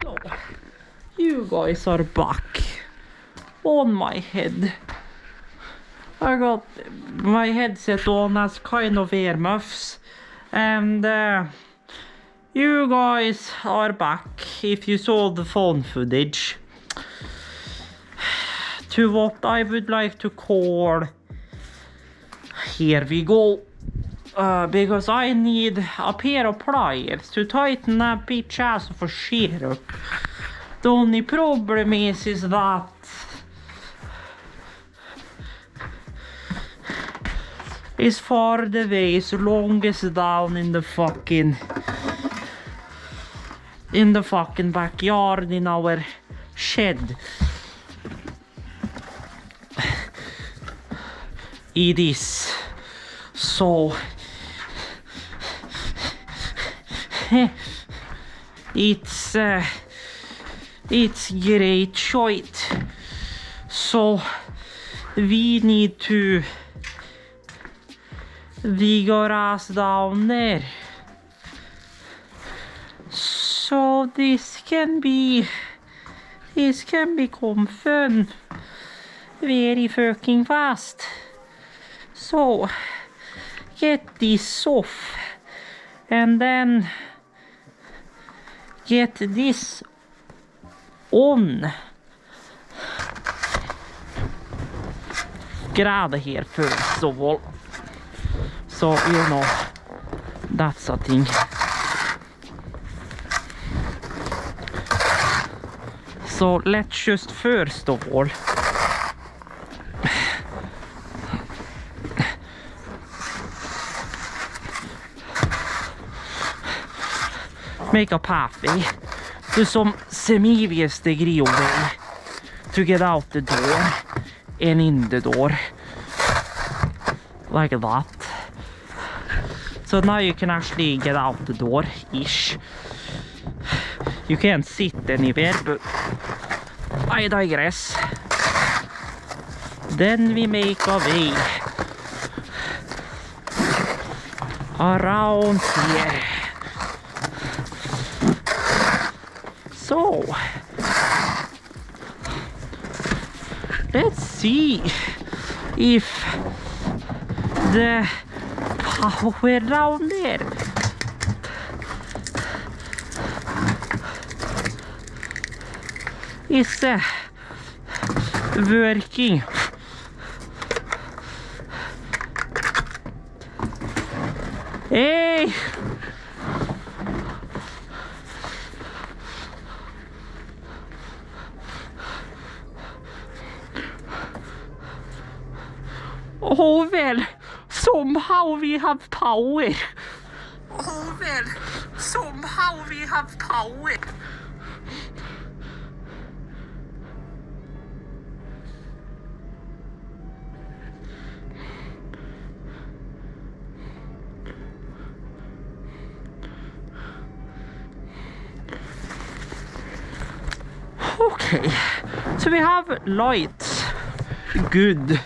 So, you guys are back on my head. I got my headset on as kind of earmuffs, and you guys are back, if you saw the phone footage, to what I would like to call, here we go, because I need a pair of pliers to tighten that bitch ass for shit up. The only problem is that it's far the ways longest down in the fucking backyard in our shed. It is so it's great shit. So we need to vigor ass down there. So this can become fun very fucking fast. So get this off and then get this on. Get out of here first of all. So you know, that's a thing. So let's just first of all make a pathway to some semi-degree way to get out the door and in the door, like that. So now you can actually get out the door-ish. You can't sit anywhere, but I digress. Then we make a way around here. So let's see if the power down there is working. Hey! Oh well, somehow we have power. Oh well, somehow we have power. Okay, so we have lights. Good.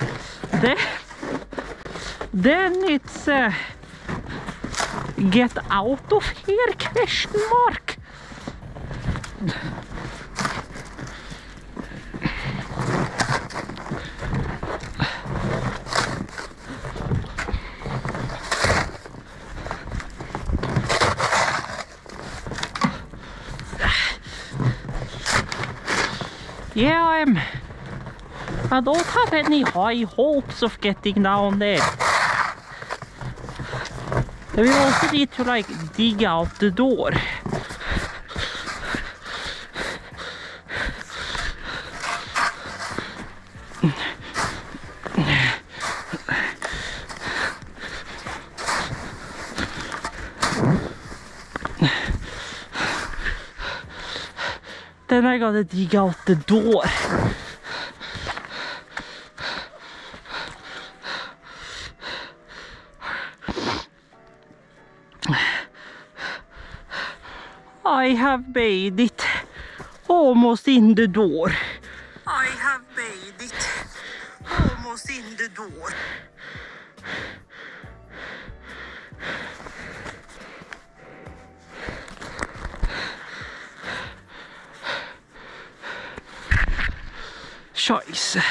Then it's get out of here, question mark. Yeah, I don't have any high hopes of getting down there. We also need to like dig out the door. Then I gotta dig out the door. I have made it almost in the door. I have made it almost in the door. Scheiße.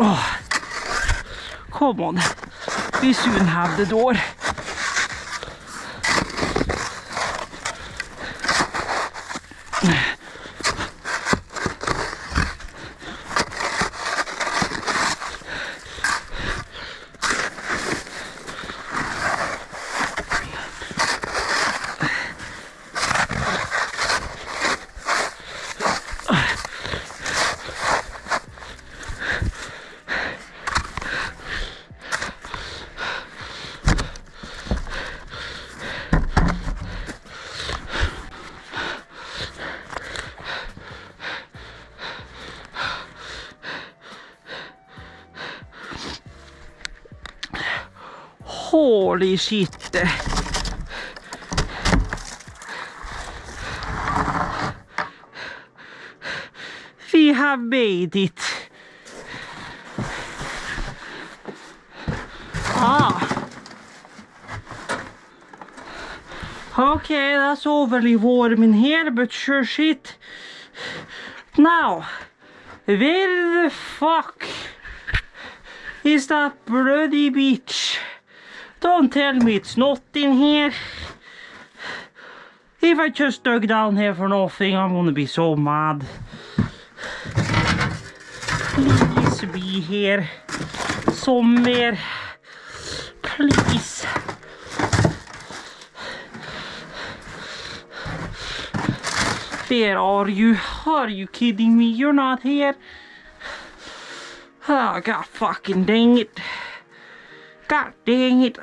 Oh, come on. We soon have the door. Holy shit. We have made it. Okay, that's overly warm in here, but sure shit. Now, where the fuck is that bloody beach? Don't tell me it's not in here. If I just dug down here for nothing, I'm gonna be so mad. Please be here somewhere. Please. Where are you? Are you kidding me? You're not here. Oh, god fucking dang it. God dang it.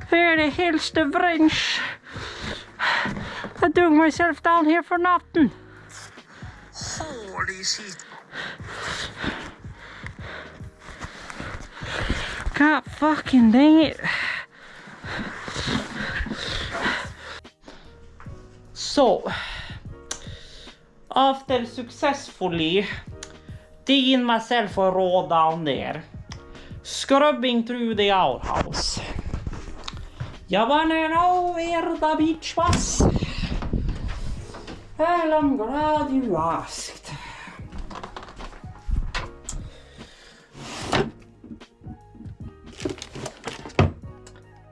Where the hell's the wrench? I dug myself down here for nothing. Holy shit. God fucking dang it. So, after successfully digging myself a row down there, scrubbing through the outhouse, you wanna know where the beach was? Well, I'm glad you asked.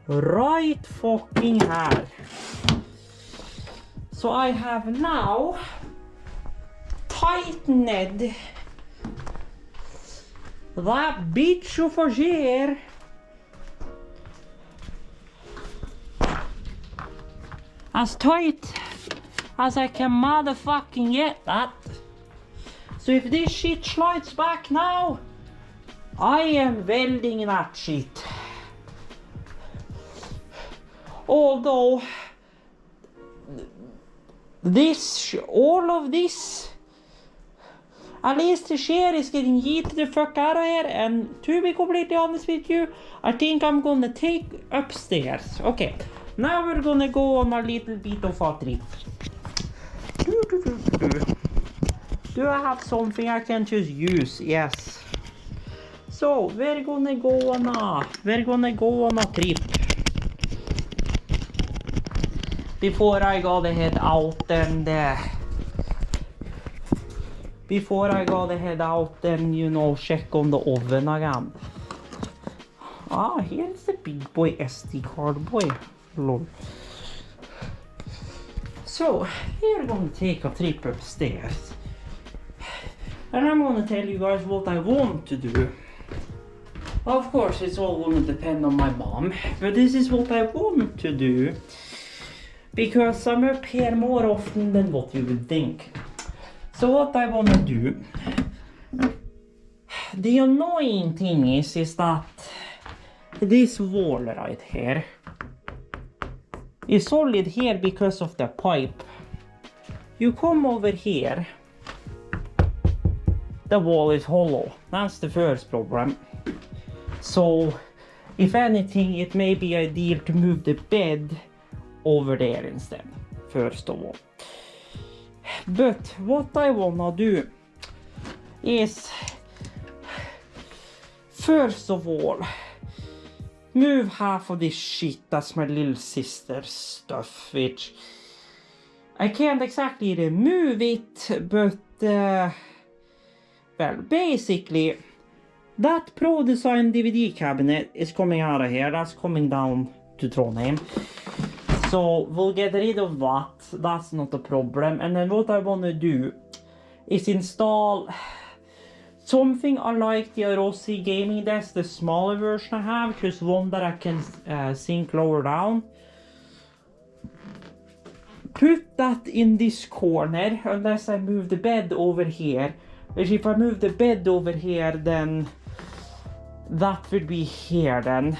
Right fucking here. So I have now tightened that beach over here as tight as I can motherfucking get that. So if this shit slides back now, I am welding that shit. Although all of this, at least the share is getting yeeted the fuck out of here, and to be completely honest with you, I think I'm gonna take upstairs. Okay, now we're gonna go on a little bit of a trip. Do I have something I can just use? Yes. So we're gonna go on a trip. Before I gotta head out and you know, check on the oven again. Ah, here's the big boy SD card boy. Lol. So, we're going to take a trip upstairs. And I'm going to tell you guys what I want to do. Of course, it's all going to depend on my mom, but this is what I want to do. Because I'm up here more often than what you would think. So what I want to do... The annoying thing is that this wall right here is solid here because of the pipe. You come over here, the wall is hollow. That's the first problem. So, if anything, it may be ideal to move the bed over there instead, first of all. But what I wanna do is, first of all, move half of this shit. That's my little sister's stuff, which I can't exactly remove it, but well, basically that Pro Design DVD cabinet is coming out of here. That's coming down to Trondheim, so we'll get rid of that. That's not a problem. And then what I want to do is install something I like the Rossi gaming desk, the smaller version I have, just one that I can sink lower down. Put that in this corner, unless I move the bed over here. Which if I move the bed over here, then that would be here then.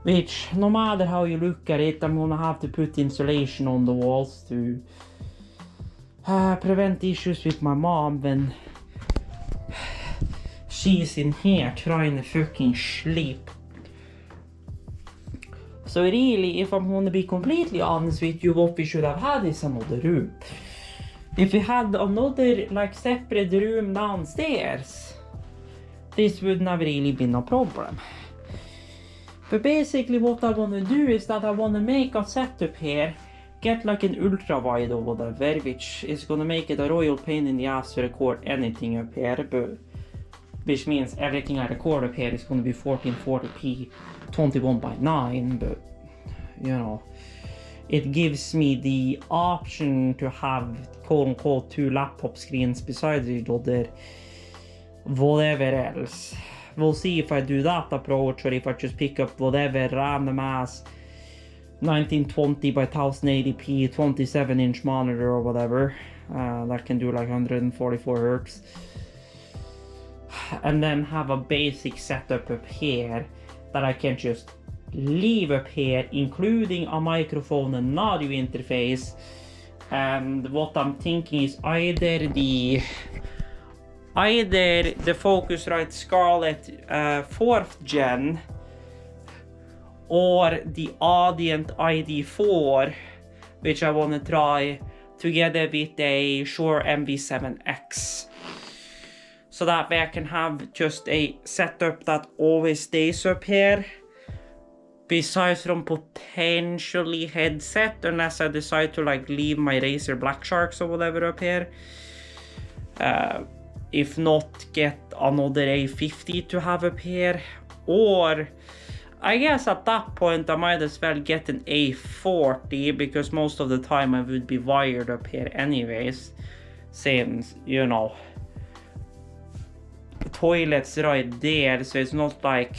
Which, no matter how you look at it, I'm gonna have to put insulation on the walls to prevent issues with my mom when she's in here trying to fucking sleep. So really, if I'm gonna be completely honest with you, what we should have had is another room. If we had another like separate room downstairs, this wouldn't have really been a problem. But basically what I want to do is that I want to make a setup here, get like an ultra wide or whatever, which is gonna make it a royal pain in the ass to record anything up here, but which means everything I record up here is gonna be 1440p 21:9, but you know, it gives me the option to have quote unquote 2 laptop screens beside each other, whatever else. We'll see if I do that approach or if I just pick up whatever random ass 1920 by 1080p 27-inch monitor or whatever that can do like 144 Hz, and then have a basic setup up here that I can just leave up here, including a microphone and audio interface. And what I'm thinking is either the Focusrite Scarlett 4th gen or the Audient ID4, which I want to try together with a Shure MV7X. So that way I can have just a setup that always stays up here, besides from potentially headset, unless I decide to like leave my Razer Black Sharks or whatever up here. If not, get another A50 to have up here, or I guess at that point I might as well get an A40, because most of the time I would be wired up here anyways, since, you know, the toilet's right there, so it's not like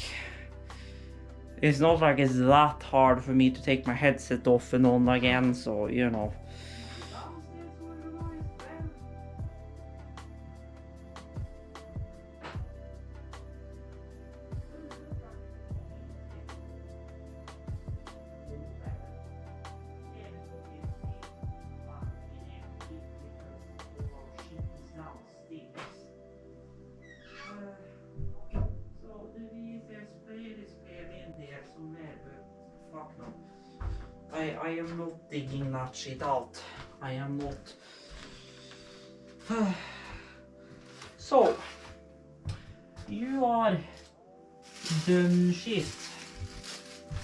it's that hard for me to take my headset off and on again, so you know. I am not digging that shit out. I am not. So, you are done shit.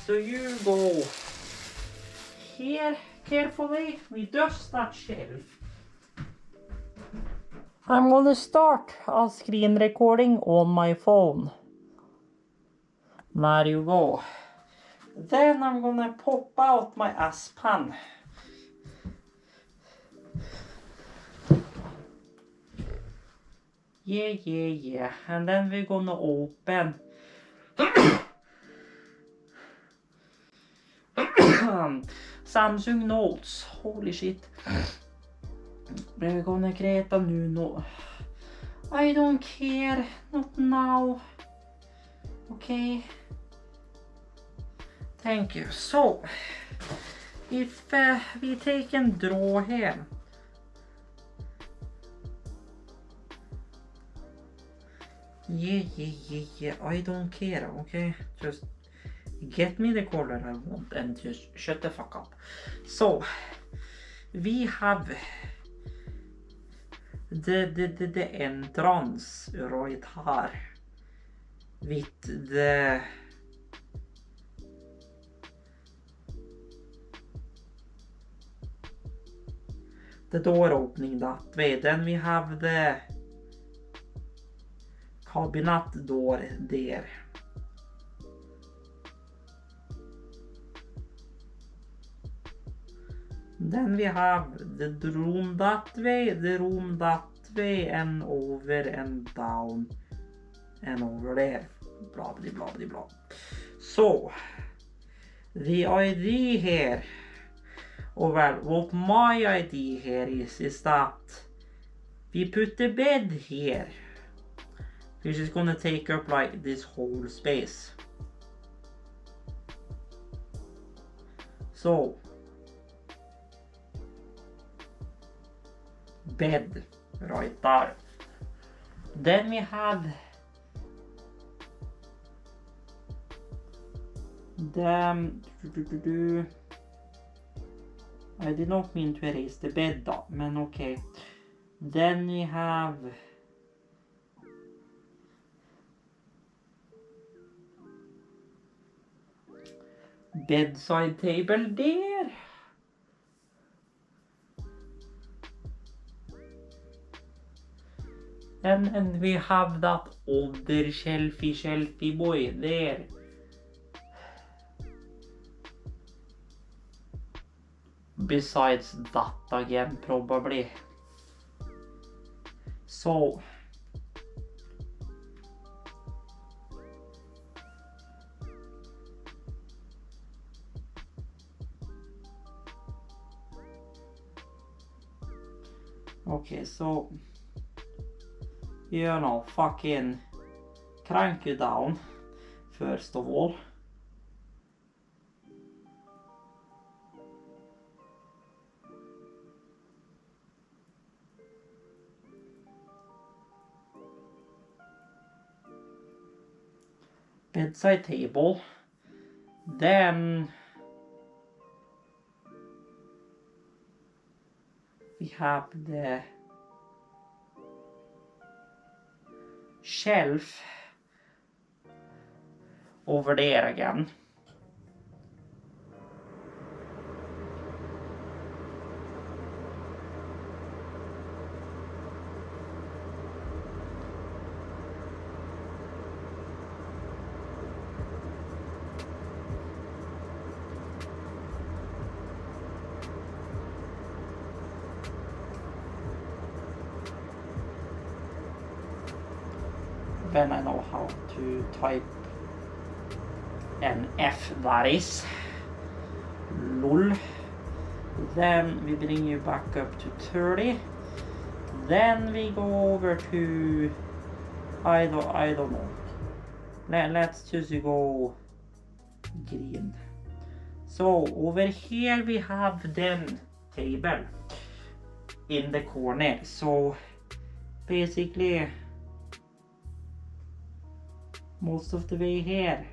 So you go here carefully. We dust that shelf. I'm gonna start a screen recording on my phone. There you go. Then I'm gonna pop out my S Pen. Yeah. And then we're gonna open Samsung Notes. Holy shit. We're gonna create a new note. I don't care. Not now. Okay. Thank you. So, if we take and draw here. Yeah. I don't care, okay? Just get me the color I want and just shut the fuck up. So, we have the entrance right here with the door opening that way. Then we have the cabinet door there. Then we have the room that way, the room that way, and over and down and over there. Blah blah blah blah. So the idea here, or well, what my idea here is that we put the bed here, which is gonna take up like this whole space. So bed right there. Then we have the I did not mean to erase the bed though, men okay. Then we have bedside table there. And we have that other shelfie boy there. Besides that again, probably. So okay, so you know, fucking crank you down first of all. Bedside table. Then we have the shelf over there again. When I know how to type an F, that is. Lol. Then we bring you back up to 30. Then we go over to I don't know. Let's just go green. So over here we have the table in the corner. So basically most of the way here.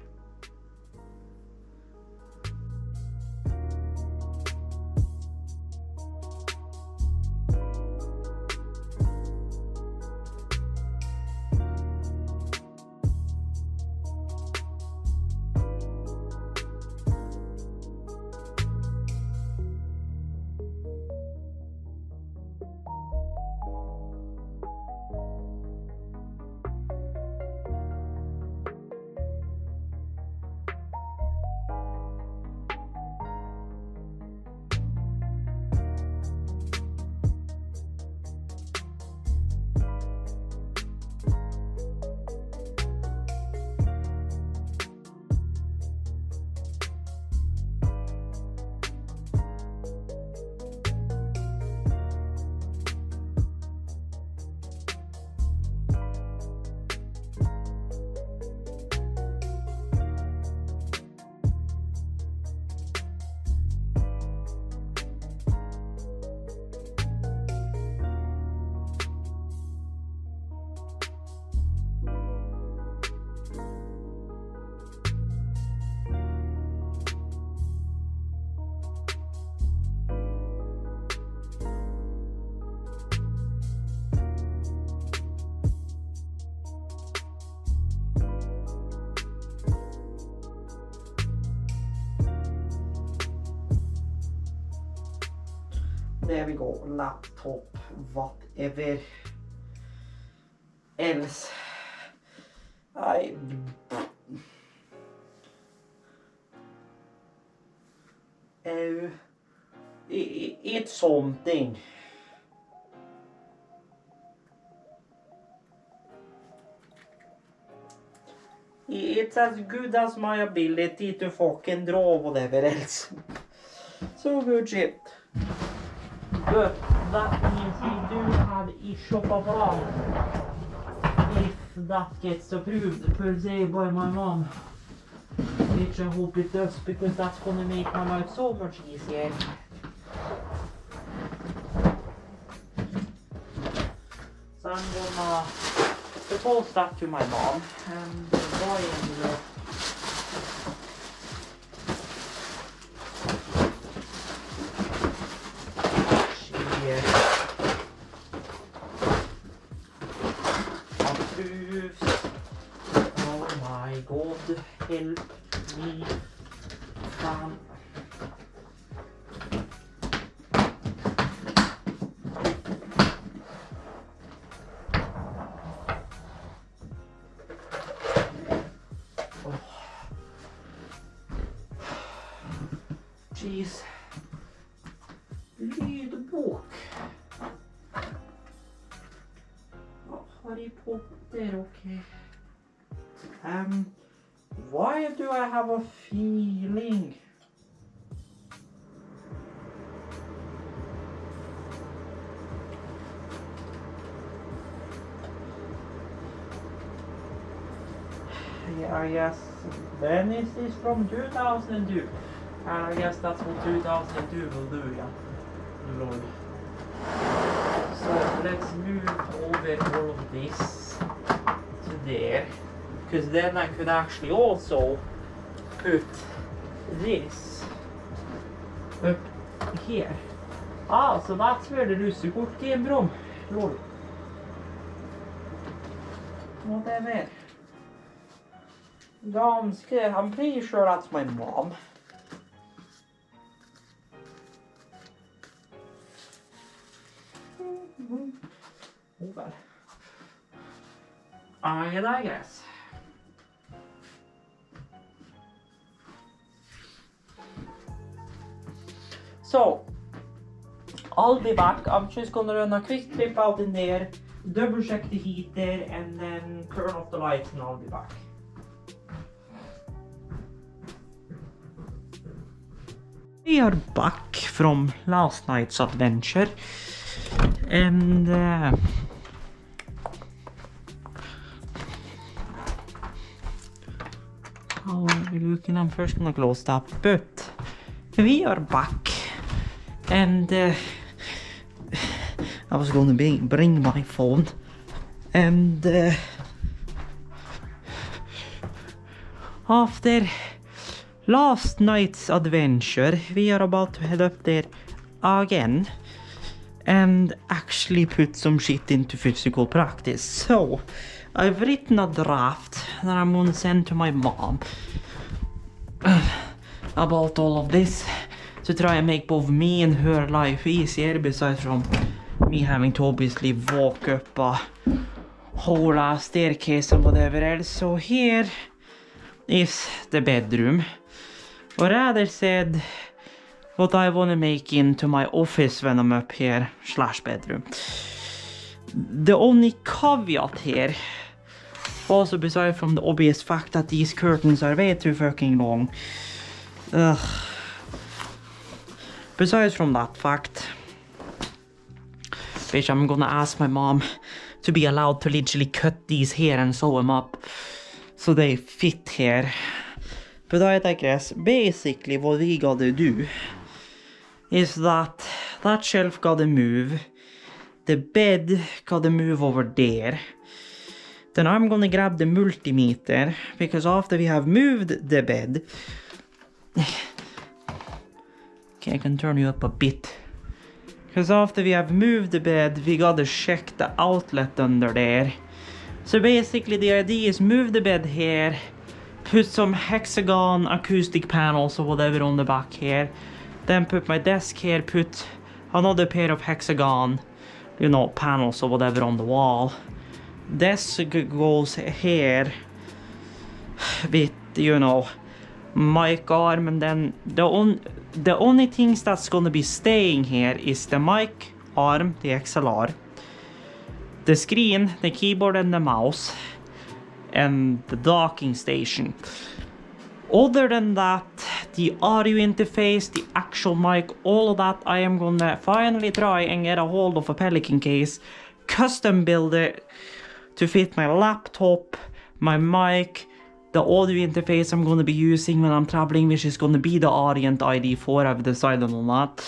There we go, laptop, whatever else. It's something. It's as good as my ability to fucking draw whatever else. So good shit. But that means we do have issue of wrong. If that gets approved per se by my mom. Which I hope it does, because that's gonna make my life so much easier. So I'm gonna propose that to my mom and buy in approves. Oh my god, help me. Fan. Jeez. Lydbok. Harry Potter, okay. Why do I have a feeling? Yeah, I guess. When is this from? 2002. And I guess that's what 2002 will do, yeah. Lol. So let's move over all of this to there. Because then I could actually also put this up here. Ah, so that's where the russekort came from. Lol. Whatever. I'm pretty sure that's my mom. Oh well. I digress. So, I'll be back. I'm just gonna run a quick trip out in there, double check the heater, and then turn off the lights, and I'll be back. We are back from last night's adventure, and how are we looking? I'm first gonna close that, but we are back, and I was gonna bring my phone, and after last night's adventure, we are about to head up there again and actually put some shit into physical practice. So, I've written a draft that I'm gonna send to my mom about all of this to try and make both me and her life easier, besides from me having to obviously walk up a whole ass staircase and whatever else. So here is the bedroom. Or rather said, what I want to make into my office when I'm up here / bedroom. The only caveat here, also beside from the obvious fact that these curtains are way too fucking long. Besides from that fact, which I'm gonna ask my mom to be allowed to literally cut these here and sew them up so they fit here. But I digress. Basically what we gotta do is that shelf gotta move, the bed gotta move over there, then I'm gonna grab the multimeter, because after we have moved the bed, okay, I can turn you up a bit, because after we have moved the bed, we gotta check the outlet under there. So basically the idea is move the bed here, put some hexagon acoustic panels or whatever on the back here, then put my desk here, put another pair of hexagon, you know, panels or whatever on the wall. This goes here with, you know, mic arm, and then the only things that's gonna be staying here is the mic arm, the XLR, the screen, the keyboard and the mouse, and the docking station. Other than that, the audio interface, the actual mic, all of that, I am gonna finally try and get a hold of a Pelican case, custom build it to fit my laptop, my mic, the audio interface I'm gonna be using when I'm traveling, which is gonna be the Orient ID4, I've decided on that.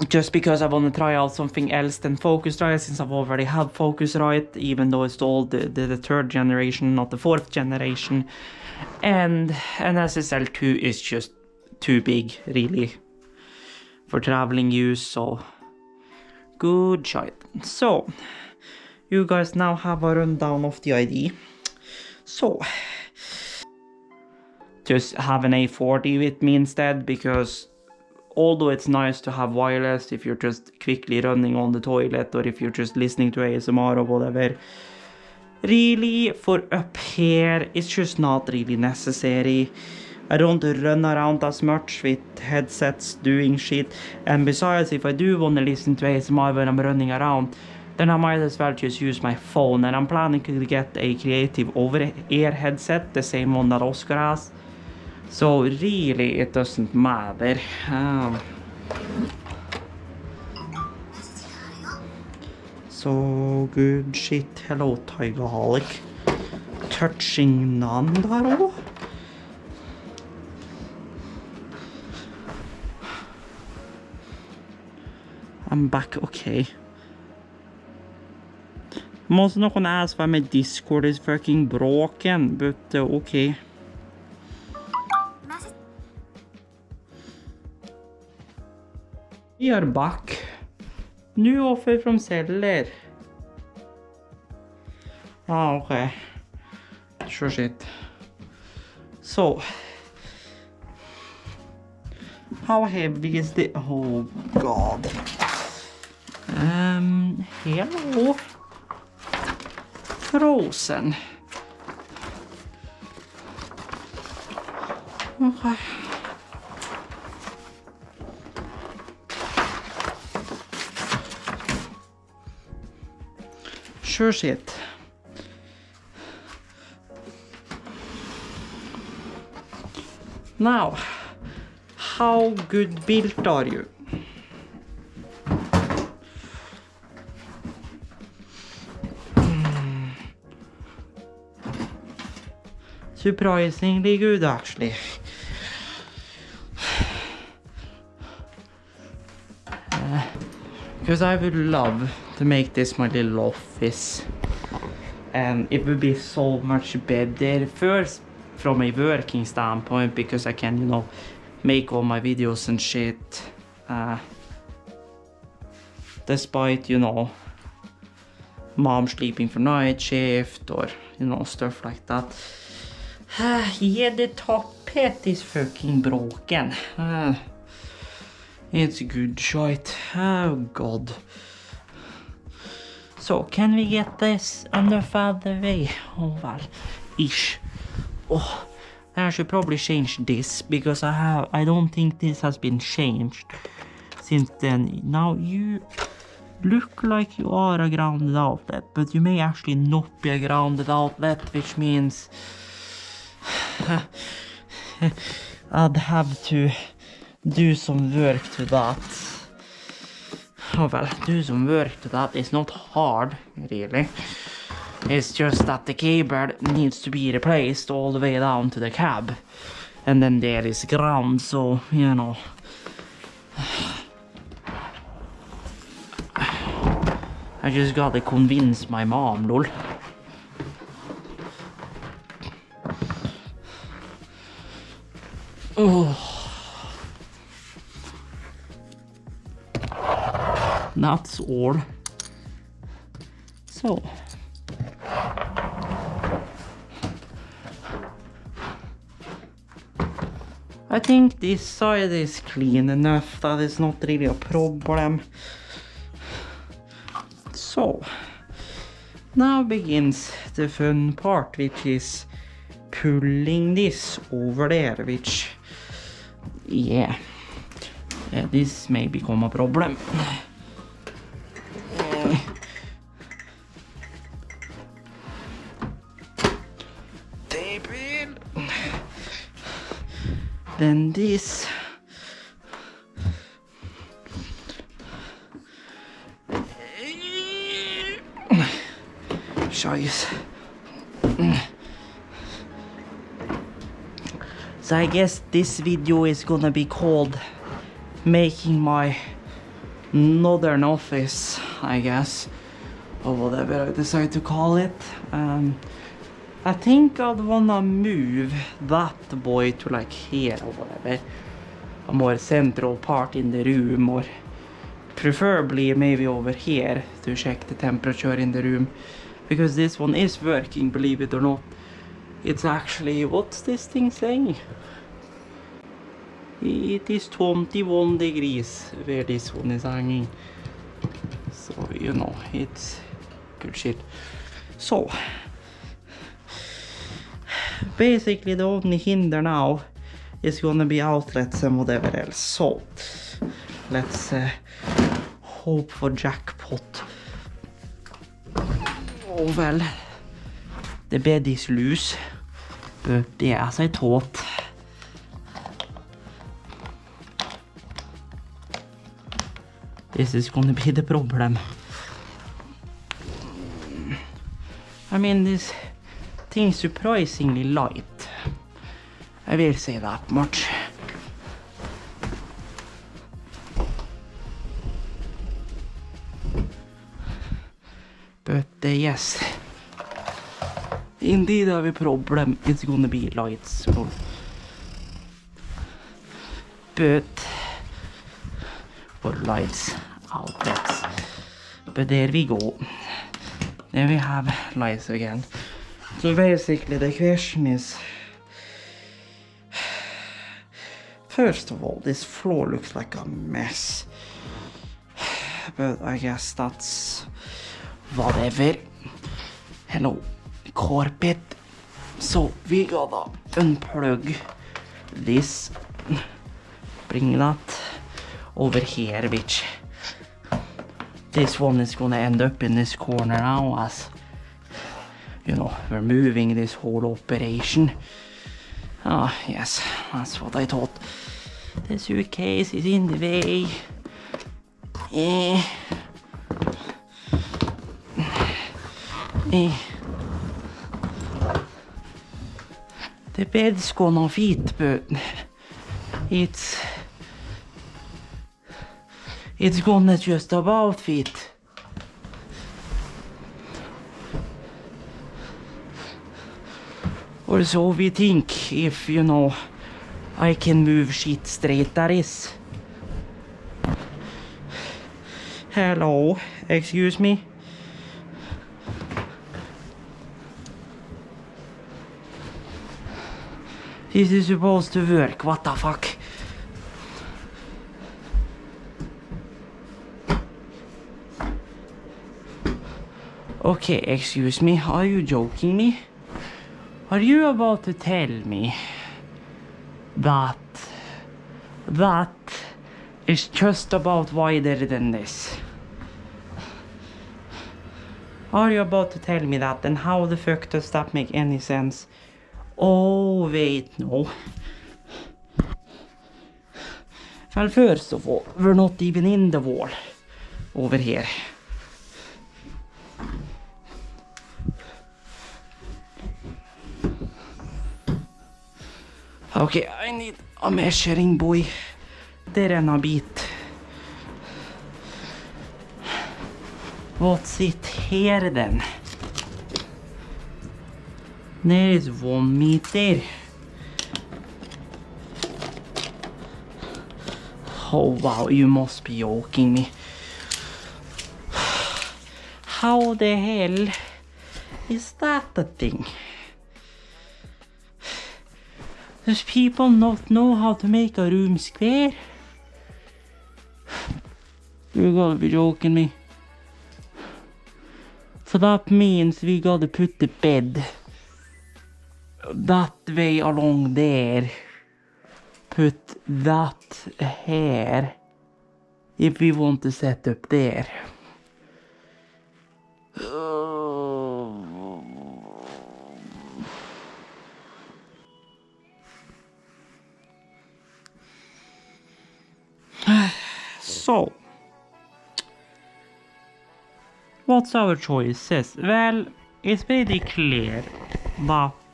Just because I want to try out something else than Focusrite, since I've already had Focusrite, even though it's all the third generation, not the fourth generation. And an SSL2 is just too big, really, for traveling use, so good shit. So, you guys now have a rundown of the ID. So, just have an A40 with me instead, because although it's nice to have wireless if you're just quickly running on the toilet or if you're just listening to ASMR or whatever, really for up here it's just not really necessary. I don't run around as much with headsets doing shit, and besides, if I do want to listen to ASMR when I'm running around, then I might as well just use my phone, and I'm planning to get a creative over-ear headset, the same one that Oscar has. So really, it doesn't matter. So good shit. Hello, Tigaholic. Touching none there også. I'm back, okay. Måste någon ask why my Discord is fucking broken, but okay. We are back. New offer from seller. Ah, okay. Sure shit. So, how heavy is the... Oh god. Hello. Frozen. Okay. Sure shit. Now, how good built are you? Surprisingly good, actually. Because I would love to make this my little office, and it would be so much better. First, from a working standpoint, because I can, you know, make all my videos and shit, despite, you know, mom sleeping for night shift or, you know, stuff like that. Yeah, the top hat is fucking broken. It's good shit. Oh god. So, can we get this enough out of the way? Oh well, ish. Oh, I should probably change this, because I don't think this has been changed since then. Now you look like you are a grounded outlet, but you may actually not be a grounded outlet, which means I'd have to do some work to that. Oh well, do some work to that. It's not hard, really. It's just that the cable needs to be replaced all the way down to the cab. And then there is ground, so, you know. I just gotta convince my mom, lol. Oh. That's all. So. I think this side is clean enough that it's not really a problem. So, now begins the fun part, which is pulling this over there, which, yeah, this may become a problem. Tape it. Then this. Choice. So I guess this video is gonna be called making my northern office, I guess, or whatever I decide to call it. I think I'd wanna move that boy to like here or whatever, a more central part in the room, or preferably maybe over here to check the temperature in the room, because this one is working, believe it or not. It's actually, what's this thing saying? It is 21 degrees where this one is hanging. So, you know, it's good shit. So, basically the only hinder now is gonna be outlets and whatever else. So, let's hope for jackpot. Oh well, the bed is loose, but yeah, as I thought. This is gonna be the problem. I mean, this thing's surprisingly light. I will say that much. But yes, indeed I have a problem. It's gonna be lights. But for lights outlets. But there we go. There we have lights again. So basically the question is, first of all, this floor looks like a mess. But I guess that's whatever. Hello, carpet. So we gotta unplug this, bring that over here, which this one is gonna end up in this corner now, as you know, we're moving this whole operation. Ah, yes, that's what I thought. The suitcase is in the way. The bed's gonna fit, but it's gonna just about fit. Or so we think, if you know, I can move shit straight, that is. Hello, excuse me. This is supposed to work, what the fuck? Okay, excuse me, are you joking me? Are you about to tell me that is just about wider than this? Are you about to tell me that? And how the fuck does that make any sense? Oh, wait, no. Well, first of all, we're not even in the wall over here. Okay, I need a measuring boy. There and a bit. What's it here then? There is 1 meter. Oh wow, you must be joking me. How the hell is that the thing? Does people not know how to make a room square? You gotta be joking me. So that means we gotta put the bed that way along there. Put that here if we want to set up there. So, what's our choices? Well, it's pretty clear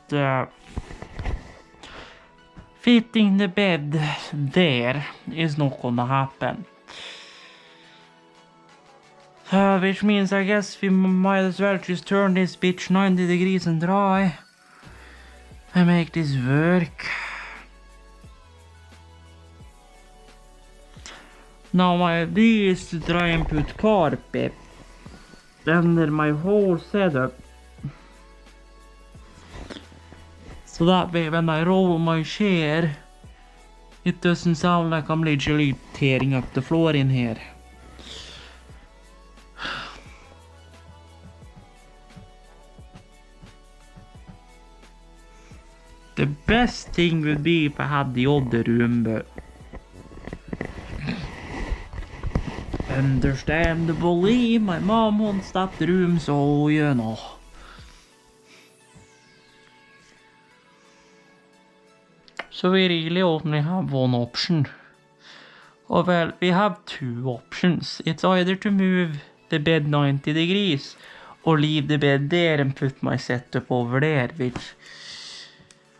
that fitting the bed there is not gonna happen. Which means I guess we might as well just turn this bitch 90 degrees and dry and make this work. Now my idea is to try and put carpet under my whole setup. So that way when I roll my chair, it doesn't sound like I'm literally tearing up the floor in here. The best thing would be if I had the other room, but understandably, my mom wants that room, so you know. So we really only have one option. Oh well, we have two options. It's either to move the bed 90 degrees or leave the bed there and put my setup over there, which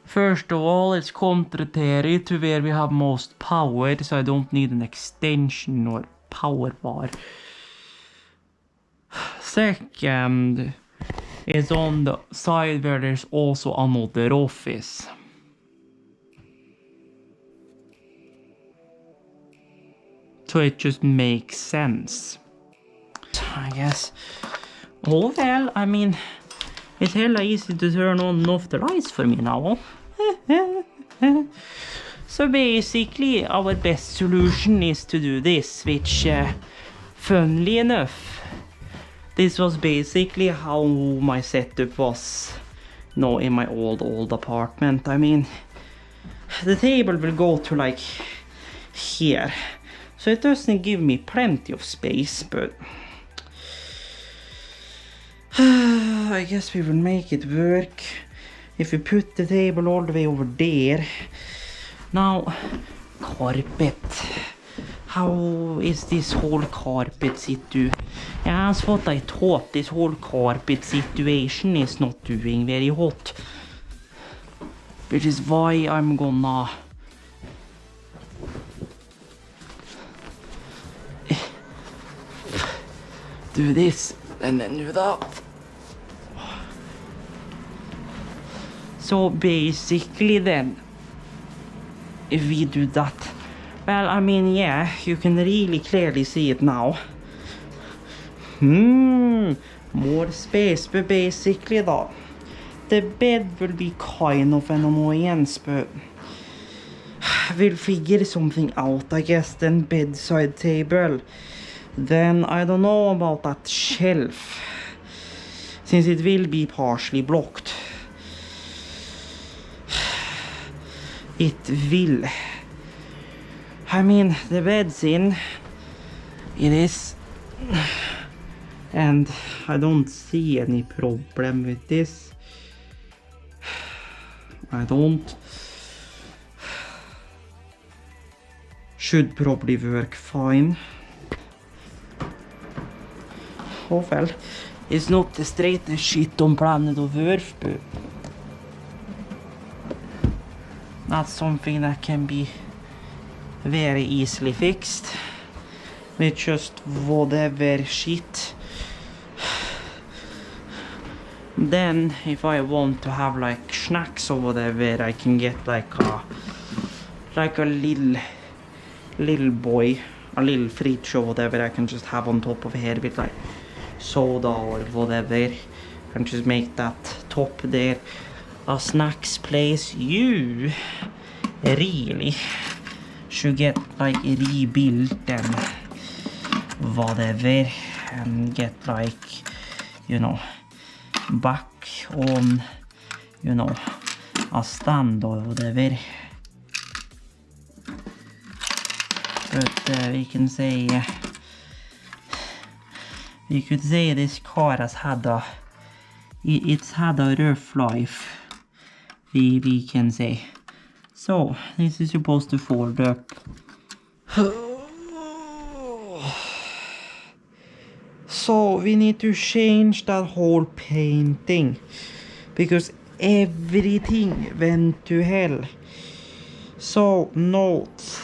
first of all, it's contrary to where we have most power, so I don't need an extension or power bar. Second, is on the side where there's also another office. So it just makes sense, I guess. Oh well, I mean, it's hella easy to turn on and off the lights for me now. So basically our best solution is to do this, which funnily enough, this was basically how my setup was, you know, in my old apartment. I mean, the table will go to like here, so it doesn't give me plenty of space, but I guess we will make it work if we put the table all the way over there. Now, carpet. How is this whole carpet situation? Yeah, that's what I thought. This whole carpet situation is not doing very hot. Which is why I'm gonna do this and then do that. So basically then, if we do that, well, I mean, yeah, you can really clearly see it now. More space, but basically though, the bed will be kind of an annoyance, but we'll figure something out, I guess. Then bedside table. Then I don't know about that shelf, since it will be partially blocked. It will. I mean, the bed's in. It is. And I don't see any problem with this. I don't. Should probably work fine. Oh well, it's not the straightest shit on planet of Earth, but that's something that can be very easily fixed with just whatever shit. Then if I want to have like snacks or whatever, I can get like a little boy, a little fridge or whatever I can just have on top of here with like soda or whatever, and just make that top there a snacks place. You really should get like rebuilt and whatever, and get like, you know, back on, you know, a stand or whatever. But we can say, we could say this car has had a, it's had a rough life, we can say. So this is supposed to fold up. So we need to change that whole painting because everything went to hell. So note,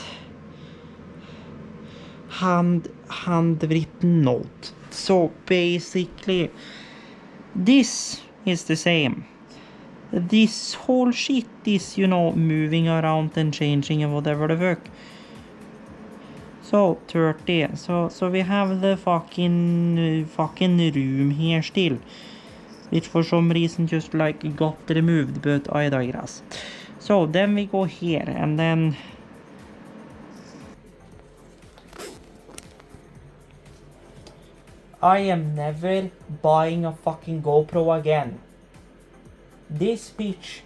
handwritten note. So basically this is the same. This whole shit is, you know, moving around and changing and whatever the fuck. So 30. So we have the fucking room here still, which for some reason just like got removed, but I digress. So then we go here and then I am never buying a fucking GoPro again. This bitch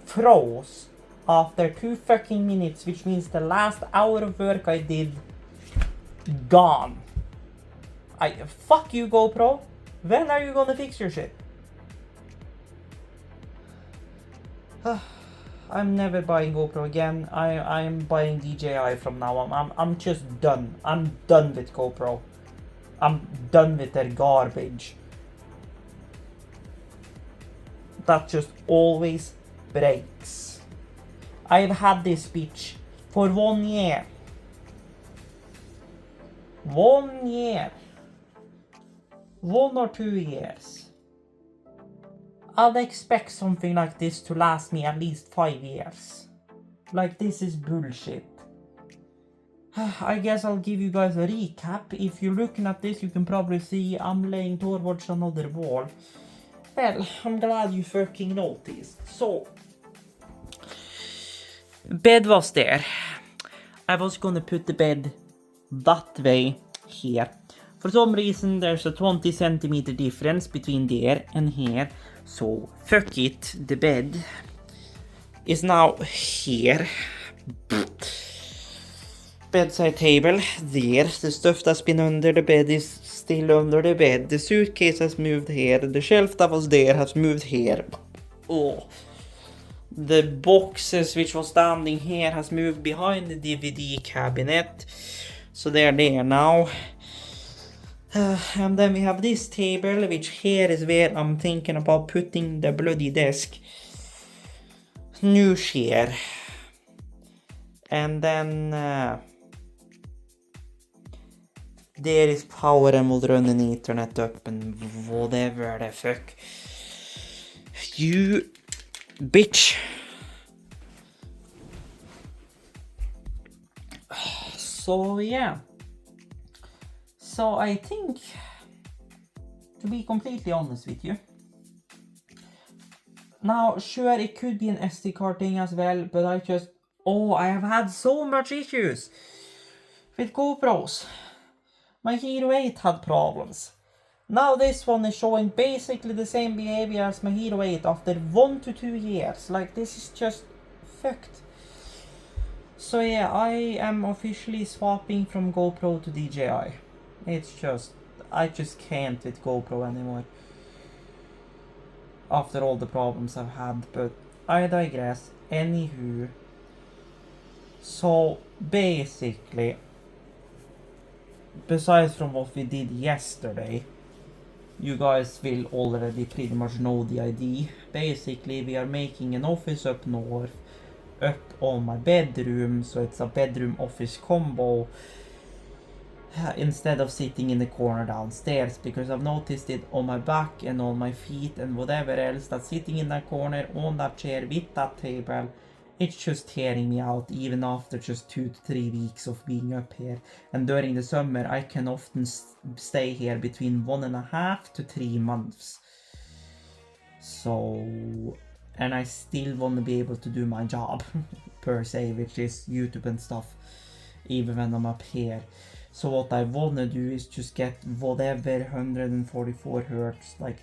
froze after 2 fucking minutes, which means the last hour of work I did gone. Fuck you, GoPro. When are you gonna fix your shit? I'm never buying GoPro again. I'm buying DJI from now on. I'm just done. I'm done with GoPro. I'm done with their garbage. That just always breaks. I've had this bitch for 1 year. 1 year. 1 or 2 years. I'd expect something like this to last me at least 5 years. Like, this is bullshit. I guess I'll give you guys a recap. If you're looking at this, you can probably see I'm laying towards another wall. Well, I'm glad you fucking noticed. So, bed was there. I was gonna put the bed that way here. For some reason, there's a 20 centimeter difference between there and here. So, fuck it. The bed is now here. Bedside table there. The stuff that's been under the bed is still under the bed. The suitcase has moved here. The shelf that was there has moved here. Oh. The boxes which was standing here has moved behind the DVD cabinet. So they're there now. And then we have this table, which here is where I'm thinking about putting the bloody desk. New chair. And then there is power and we'll run an Ethernet up and whatever the fuck. You bitch. So yeah. So I think, to be completely honest with you, now sure it could be an SD card thing as well, but I have had so much issues with GoPros. My Hero 8 had problems. Now this one is showing basically the same behavior as my Hero 8 after 1 to 2 years. Like, this is just fucked. So yeah, I am officially swapping from GoPro to DJI. It's just, I just can't with GoPro anymore. After all the problems I've had, but I digress. Anywho. So basically, besides from what we did yesterday, you guys will already pretty much know the idea. Basically, we are making an office up north, up on my bedroom, so it's a bedroom office combo, instead of sitting in the corner downstairs, because I've noticed it on my back and on my feet and whatever else, that sitting in that corner on that chair with that table, it's just tearing me out even after just 2 to 3 weeks of being up here. And during the summer I can often stay here between 1.5 to 3 months. So, and I still want to be able to do my job. per se, which is YouTube and stuff, even when I'm up here. So what I wanna do is just get whatever 144 hertz, like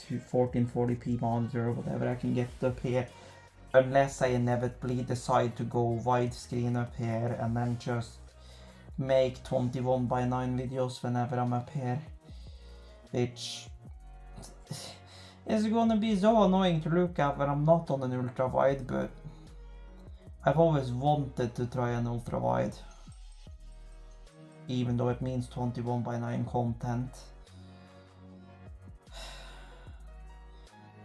to 1440p monitor or whatever I can get up here, unless I inevitably decide to go widescreen up here and then just make 21:9 videos whenever I'm up here, which is gonna be so annoying to look at when I'm not on an ultra wide, but I've always wanted to try an ultra wide, even though it means 21:9 content.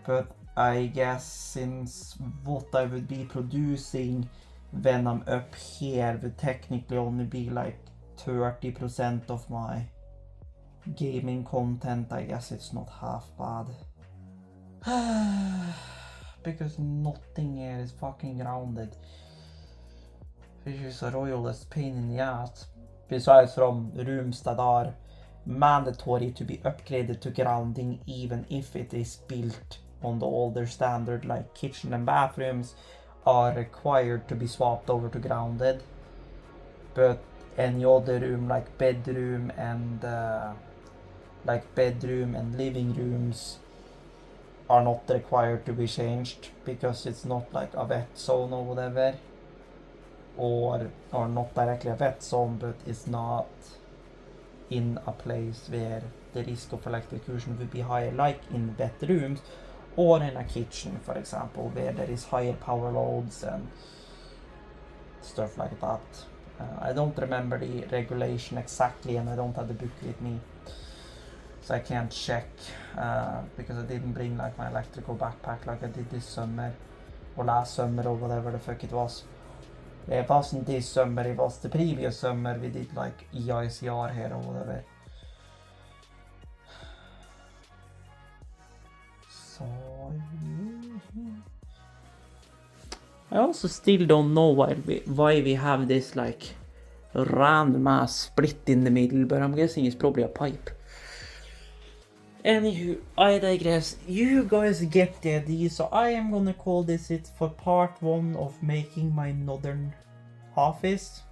But I guess since what I would be producing when I'm up here would technically only be like 30% of my gaming content, I guess it's not half bad. Because nothing here is fucking grounded, which is a royalist pain in the ass. Besides from rooms that are mandatory to be upgraded to grounding, even if it is built on the older standard, like kitchen and bathrooms are required to be swapped over to grounded, but any other room like bedroom and living rooms are not required to be changed, because it's not like a wet zone or whatever, or not directly a wet zone, but it's not in a place where the risk of electrocution would be higher, like in wet rooms or in a kitchen, for example, where there is higher power loads and stuff like that. I don't remember the regulation exactly, and I don't have the book with me, so I can't check, because I didn't bring like my electrical backpack like I did this summer, or last summer, or whatever the fuck it was. It wasn't this summer, it was the previous summer. We did like EICR here or whatever. So I also still don't know why we have this like random ass split in the middle, but I'm guessing it's probably a pipe. Anywho, I digress. You guys get the idea, so I am gonna call this it for part 1 of making my northern office.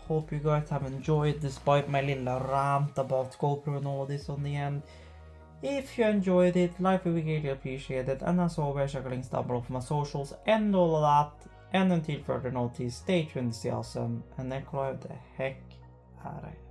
Hope you guys have enjoyed, despite my little rant about GoPro and all this on the end. If you enjoyed it, like would be greatly appreciated, and as always, check links down below for my socials and all of that. And until further notice, stay tuned, stay awesome, and then climb the heck out of here.